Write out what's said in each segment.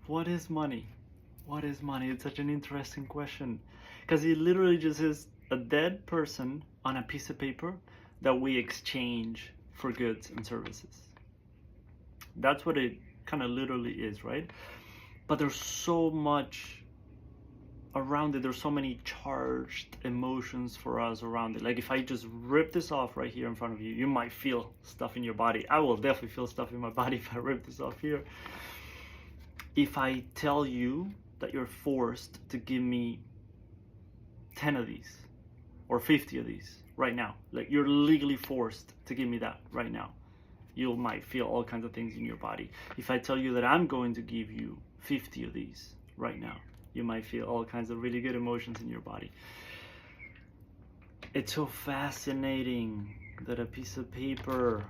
What is money? What is money? It's such an interesting question because it literally just is a dead person on a piece of paper that we exchange for goods and services. That's what it kind of literally is, right? But there's so much around it. There's so many charged emotions for us around it. Like if I just rip this off right here in front of you, you might feel stuff in your body. I will definitely feel stuff in my body if I rip this off here. If I tell you that you're forced to give me 10 of these or 50 of these right now, like you're legally forced to give me that right now, you might feel all kinds of things in your body. If I tell you that I'm going to give you 50 of these right now, you might feel all kinds of really good emotions in your body. It's so fascinating that a piece of paper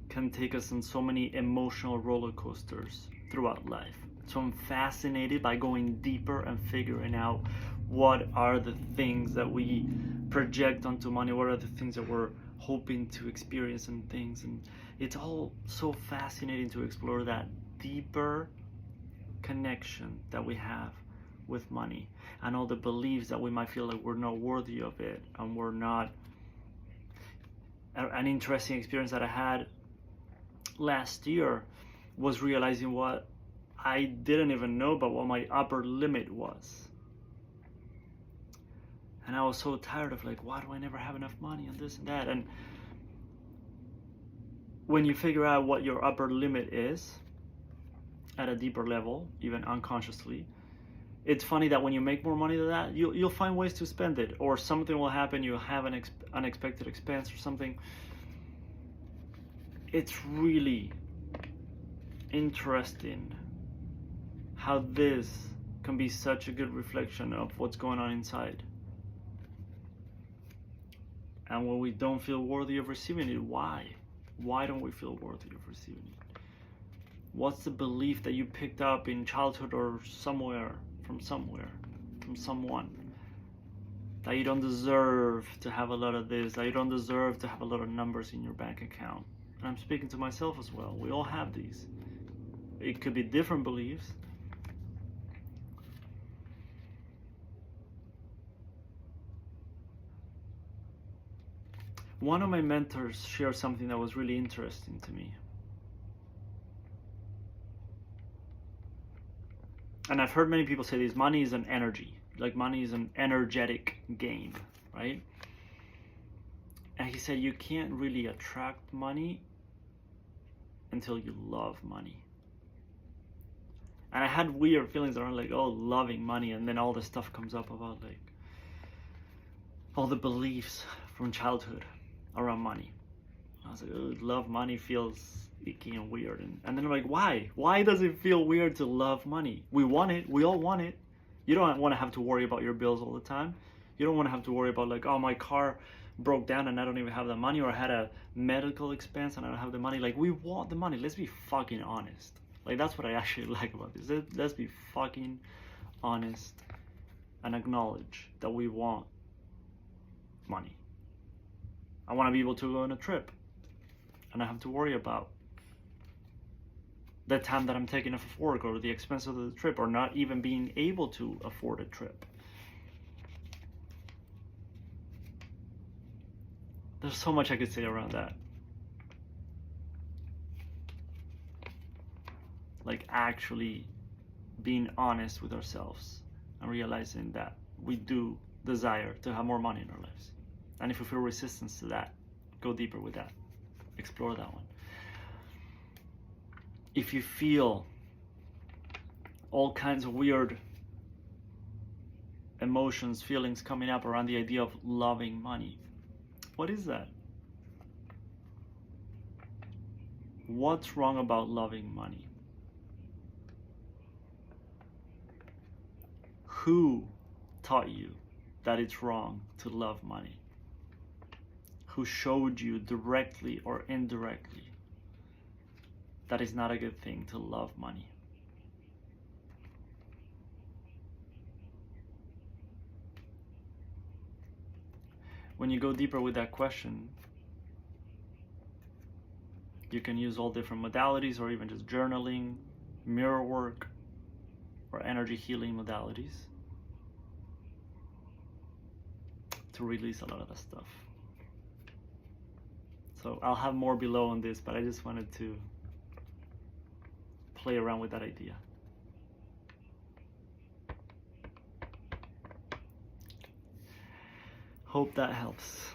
can take us on so many emotional roller coasters throughout life. So I'm fascinated by going deeper and figuring out what are the things that we project onto money, what are the things that we're hoping to experience and things. And it's all so fascinating to explore that deeper connection that we have with money and all the beliefs that we might feel like we're not worthy of it and we're not. An interesting experience that I had last year was realizing what I didn't even know about what my upper limit was. And I was so tired of like, why do I never have enough money and this and that? And when you figure out what your upper limit is at a deeper level, even unconsciously, it's funny that when you make more money than that, you'll find ways to spend it, or something will happen, you'll have an unexpected expense or something. It's really interesting how this can be such a good reflection of what's going on inside. And when we don't feel worthy of receiving it, why? Why don't we feel worthy of receiving it? What's the belief that you picked up in childhood or somewhere, from someone, that you don't deserve to have a lot of this, that you don't deserve to have a lot of numbers in your bank account? And I'm speaking to myself as well. We all have these. It could be different beliefs. One of my mentors shared something that was really interesting to me. And I've heard many people say this: money is an energy. Like money is an energetic game, right? And he said you can't really attract money until you love money. And I had weird feelings around like, oh, loving money, and then all this stuff comes up about like all the beliefs from childhood around money. I was like, oh, love money feels icky and weird. And then I'm like, why? Why does it feel weird to love money? We want it. We all want it. You don't want to have to worry about your bills all the time. You don't want to have to worry about like, oh, my car broke down and I don't even have the money, or I had a medical expense and I don't have the money. Like, we want the money. Let's be fucking honest. Like, that's what I actually like about this. Let's be fucking honest and acknowledge that we want money. I want to be able to go on a trip and I have to worry about the time that I'm taking off of work or the expense of the trip or not even being able to afford a trip. There's so much I could say around that. Like actually being honest with ourselves and realizing that we do desire to have more money in our lives. And if we feel resistance to that, go deeper with that. Explore that one. If you feel all kinds of weird emotions, feelings coming up around the idea of loving money, what is that? What's wrong about loving money? Who taught you that it's wrong to love money? Who showed you directly or indirectly that it's not a good thing to love money? When you go deeper with that question, You can use all different modalities, or even just journaling, mirror work, or energy healing modalities to release a lot of that stuff. So I'll have more below on this, but I just wanted to play around with that idea. Hope that helps.